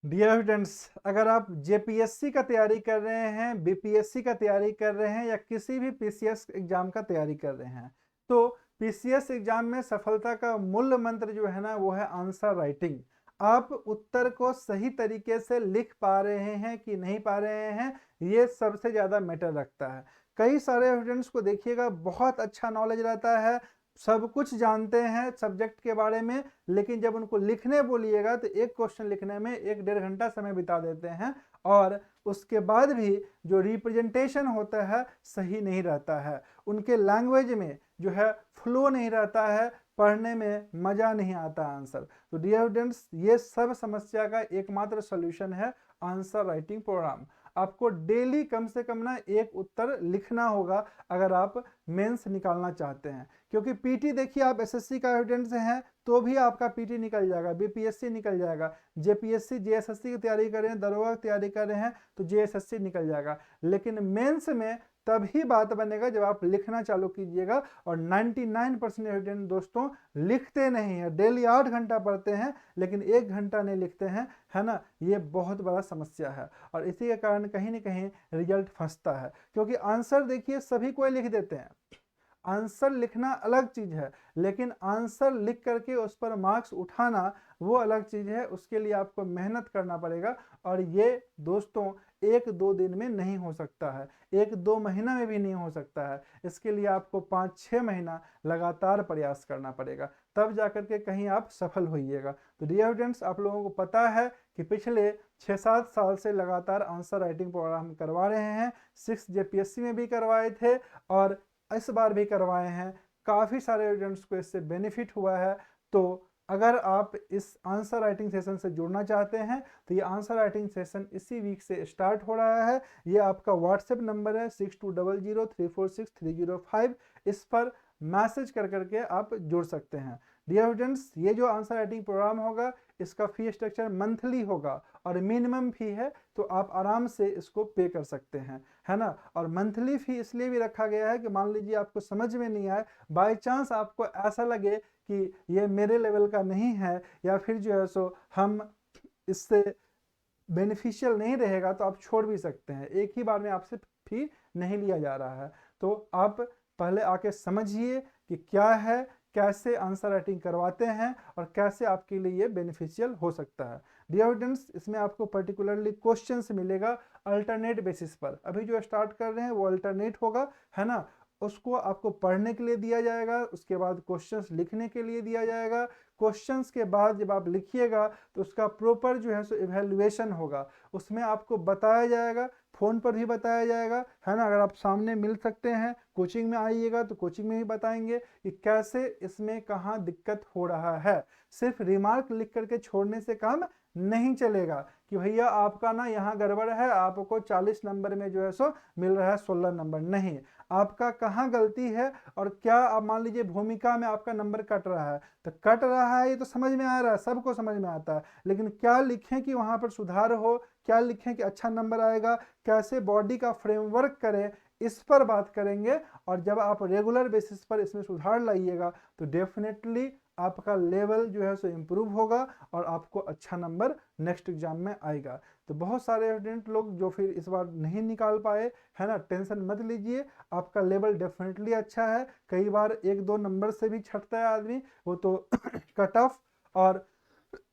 Dear students, अगर आप JPSC का तैयारी कर रहे हैं, बीपीएससी का तैयारी कर रहे हैं या किसी भी पीसीएस एग्जाम का तैयारी कर रहे हैं, तो पीसीएस एग्जाम में सफलता का मूल मंत्र जो है ना, वो है आंसर राइटिंग। आप उत्तर को सही तरीके से लिख पा रहे हैं कि नहीं पा रहे हैं, ये सबसे ज़्यादा मैटर रखता है। कई सारे स्टूडेंट्स को देखिएगा, बहुत अच्छा नॉलेज रहता है, सब कुछ जानते हैं सब्जेक्ट के बारे में, लेकिन जब उनको लिखने बोलिएगा तो एक क्वेश्चन लिखने में 1-1.5 घंटा समय बिता देते हैं और उसके बाद भी जो रिप्रेजेंटेशन होता है सही नहीं रहता है, उनके लैंग्वेज में जो है फ्लो नहीं रहता है, पढ़ने में मज़ा नहीं आता आंसर। तो डियर स्टूडेंट्स, ये सब समस्या का एकमात्र सॉल्यूशन है आंसर राइटिंग प्रोग्राम। आपको डेली कम से कम ना एक उत्तर लिखना होगा अगर आप मेंस निकालना चाहते हैं, क्योंकि पीटी देखिए, आप एसएससी का स्टूडेंट से हैं तो भी आपका पीटी निकल जाएगा, बीपीएससी निकल जाएगा, जेपीएससी जेएसएससी की तैयारी कर रहे हैं, दरोगा की तैयारी कर रहे हैं तो जेएसएससी निकल जाएगा। लेकिन मेंस में तभी बात बनेगा जब आप लिखना चालू कीजिएगा, और 99% स्टूडेंट दोस्तों लिखते नहीं है, डेली 8 घंटा पढ़ते हैं लेकिन 1 घंटा नहीं लिखते हैं, है ना। ये बहुत बड़ा समस्या है और इसी के कारण कहीं ना कहीं रिजल्ट फंसता है, क्योंकि आंसर देखिए सभी कोई लिख देते हैं, आंसर लिखना अलग चीज़ है, लेकिन आंसर लिख करके उस पर मार्क्स उठाना वो अलग चीज़ है, उसके लिए आपको मेहनत करना पड़ेगा। और ये दोस्तों 1-2 दिन में नहीं हो सकता है, 1-2 महीना में भी नहीं हो सकता है, इसके लिए आपको 5-6 महीना लगातार प्रयास करना पड़ेगा, तब जाकर के कहीं आप सफल होइएगा। तो डियर स्टूडेंट्स, आप लोगों को पता है कि पिछले 6-7 साल से लगातार आंसर राइटिंग प्रोग्राम करवा रहे हैं, 6 जेपीएससी में भी करवाए थे और इस बार भी करवाए हैं, काफ़ी सारे स्टूडेंट्स को इससे बेनिफिट हुआ है। तो अगर आप इस आंसर राइटिंग सेशन से जुड़ना चाहते हैं तो ये आंसर राइटिंग सेशन इसी वीक से स्टार्ट हो रहा है। ये आपका व्हाट्सएप नंबर है 6200346305, इस पर मैसेज कर करके आप जुड़ सकते हैं। डियर स्टूडेंट्स, ये जो आंसर राइटिंग प्रोग्राम होगा इसका फी स्ट्रक्चर मंथली होगा और मिनिमम फी है, तो आप आराम से इसको पे कर सकते हैं, है ना। और मंथली फी इसलिए भी रखा गया है कि मान लीजिए आपको समझ में नहीं आए, बाय चांस आपको ऐसा लगे कि ये मेरे लेवल का नहीं है या फिर जो है सो हम इससे बेनिफिशियल नहीं रहेगा, तो आप छोड़ भी सकते हैं, एक ही बार में आपसे फी नहीं लिया जा रहा है। तो आप पहले आके समझिए कि क्या है, कैसे आंसर राइटिंग करवाते हैं और कैसे आपके लिए ये बेनिफिशियल हो सकता है। डियर स्टूडेंट्स, इसमें आपको पर्टिकुलरली क्वेश्चंस मिलेगा अल्टरनेट बेसिस पर, अभी जो स्टार्ट कर रहे हैं वो अल्टरनेट होगा, है ना। उसको आपको पढ़ने के लिए दिया जाएगा, उसके बाद क्वेश्चंस लिखने के लिए दिया जाएगा, क्वेश्चंस के बाद जब आप लिखिएगा तो उसका प्रॉपर जो है सो इवैल्यूएशन होगा, उसमें आपको बताया जाएगा, फ़ोन पर भी बताया जाएगा, है ना। अगर आप सामने मिल सकते हैं, कोचिंग में आइएगा तो कोचिंग में भी बताएंगे कि कैसे इसमें कहाँ दिक्कत हो रहा है। सिर्फ रिमार्क लिख करके छोड़ने से काम नहीं चलेगा कि भैया आपका ना यहाँ गड़बड़ है, आपको 40 नंबर में जो है सो मिल रहा है 16 नंबर, नहीं, आपका कहाँ गलती है और क्या। आप मान लीजिए भूमिका में आपका नंबर कट रहा है, तो कट रहा है ये तो समझ में आ रहा है, सबको समझ में आता है, लेकिन क्या लिखें कि वहाँ पर सुधार हो, क्या लिखें कि अच्छा नंबर आएगा, कैसे बॉडी का फ्रेमवर्क करें, इस पर बात करेंगे। और जब आप रेगुलर बेसिस पर इसमें सुधार लाइएगा तो डेफिनेटली आपका लेवल जो है सो इम्प्रूव होगा और आपको अच्छा नंबर नेक्स्ट एग्जाम में आएगा। तो बहुत सारे स्टूडेंट लोग जो फिर इस बार नहीं निकाल पाए, है ना, टेंशन मत लीजिए, आपका लेवल डेफिनेटली अच्छा है। कई बार 1-2 नंबर से भी छटता है आदमी, वो तो कट ऑफ और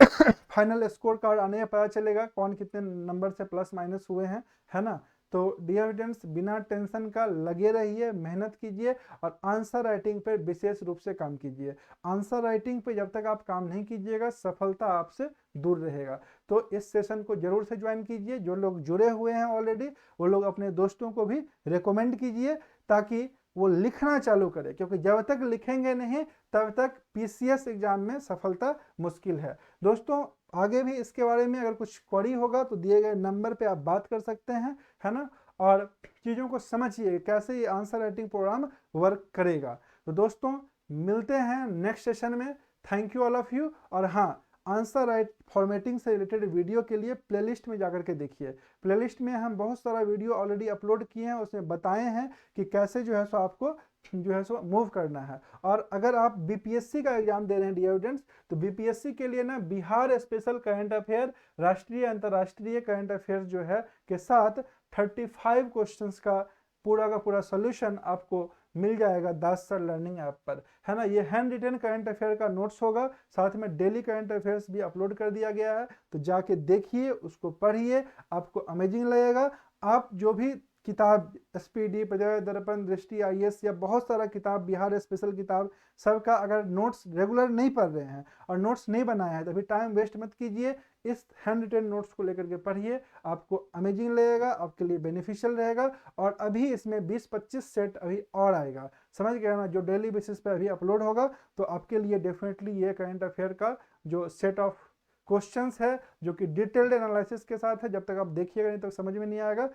फाइनल स्कोर कार्ड आने में पता चलेगा कौन कितने नंबर से प्लस माइनस हुए हैं, है ना। तो डियर स्टूडेंट्स, बिना टेंशन का लगे रहिए, मेहनत कीजिए और आंसर राइटिंग पर विशेष रूप से काम कीजिए। आंसर राइटिंग पे जब तक आप काम नहीं कीजिएगा, सफलता आपसे दूर रहेगा। तो इस सेशन को जरूर से ज्वाइन कीजिए, जो लोग जुड़े हुए हैं ऑलरेडी वो लोग अपने दोस्तों को भी रिकमेंड कीजिए ताकि वो लिखना चालू करें, क्योंकि जब तक लिखेंगे नहीं तब तक पीसीएस एग्जाम में सफलता मुश्किल है। दोस्तों, आगे भी इसके बारे में अगर कुछ क्वेरी होगा तो दिए गए नंबर पे आप बात कर सकते हैं, है ना। और चीज़ों को समझिए कैसे ये आंसर राइटिंग प्रोग्राम वर्क करेगा। तो दोस्तों, मिलते हैं नेक्स्ट सेशन में। Thank you all of you. और हाँ, आंसर राइट फॉर्मेटिंग से रिलेटेड वीडियो के लिए प्लेलिस्ट में जाकर के देखिए, प्लेलिस्ट में हम बहुत सारा वीडियो ऑलरेडी अपलोड किए हैं, उसमें बताए हैं कि कैसे जो है सो आपको जो है सो मूव करना है। और अगर आप बीपीएससी का एग्जाम दे रहे हैं डियर स्टूडेंट्स, तो बीपीएससी के लिए ना बिहार स्पेशल करंट अफेयर, राष्ट्रीय अंतर्राष्ट्रीय करंट अफेयर जो है के साथ 35 क्वेश्चंस का पूरा सोल्यूशन आपको मिल जाएगा दास सर लर्निंग ऐप पर, है ना। ये हैंड रिटन करंट अफेयर का नोट्स होगा, साथ में डेली करंट अफेयर्स भी अपलोड कर दिया गया है, तो जाके देखिए, उसको पढ़िए, आपको अमेजिंग लगेगा। आप जो भी किताब एसपीडी, प्रजा दर्पण, दृष्टि, आईएएस या बहुत सारा किताब, बिहार स्पेशल किताब, सबका अगर नोट्स रेगुलर नहीं पढ़ रहे हैं और नोट्स नहीं बनाए हैं, तो अभी टाइम वेस्ट मत कीजिए, इस हैंड रिटन नोट्स को लेकर के पढ़िए, आपको अमेजिंग लगेगा, आपके लिए बेनिफिशियल रहेगा। और अभी इसमें 20-25 सेट अभी और आएगा, समझ गए ना, जो डेली बेसिस पे अभी अपलोड होगा, तो आपके लिए डेफिनेटली ये करंट अफेयर का जो सेट ऑफ क्वेश्चंस है, जो कि डिटेल्ड एनालिसिस के साथ है, जब तक आप देखिएगा नहीं तक समझ में नहीं आएगा,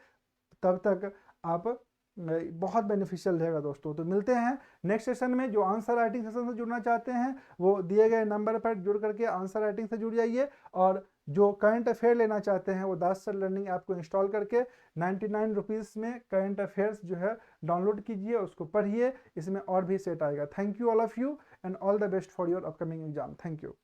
तब तक आप बहुत बेनिफिशियल रहेगा दोस्तों। तो मिलते हैं नेक्स्ट सेशन में। जो आंसर राइटिंग सेशन से जुड़ना चाहते हैं वो दिए गए नंबर पर जुड़ करके आंसर राइटिंग से जुड़ जाइए, और जो करंट अफेयर लेना चाहते हैं वो दास सर लर्निंग ऐप को इंस्टॉल करके 99 रुपीज़ में करंट अफेयर्स जो है डाउनलोड कीजिए, उसको पढ़िए, इसमें और भी सेट आएगा। Thank you all of you and all the best for your upcoming exam. Thank you.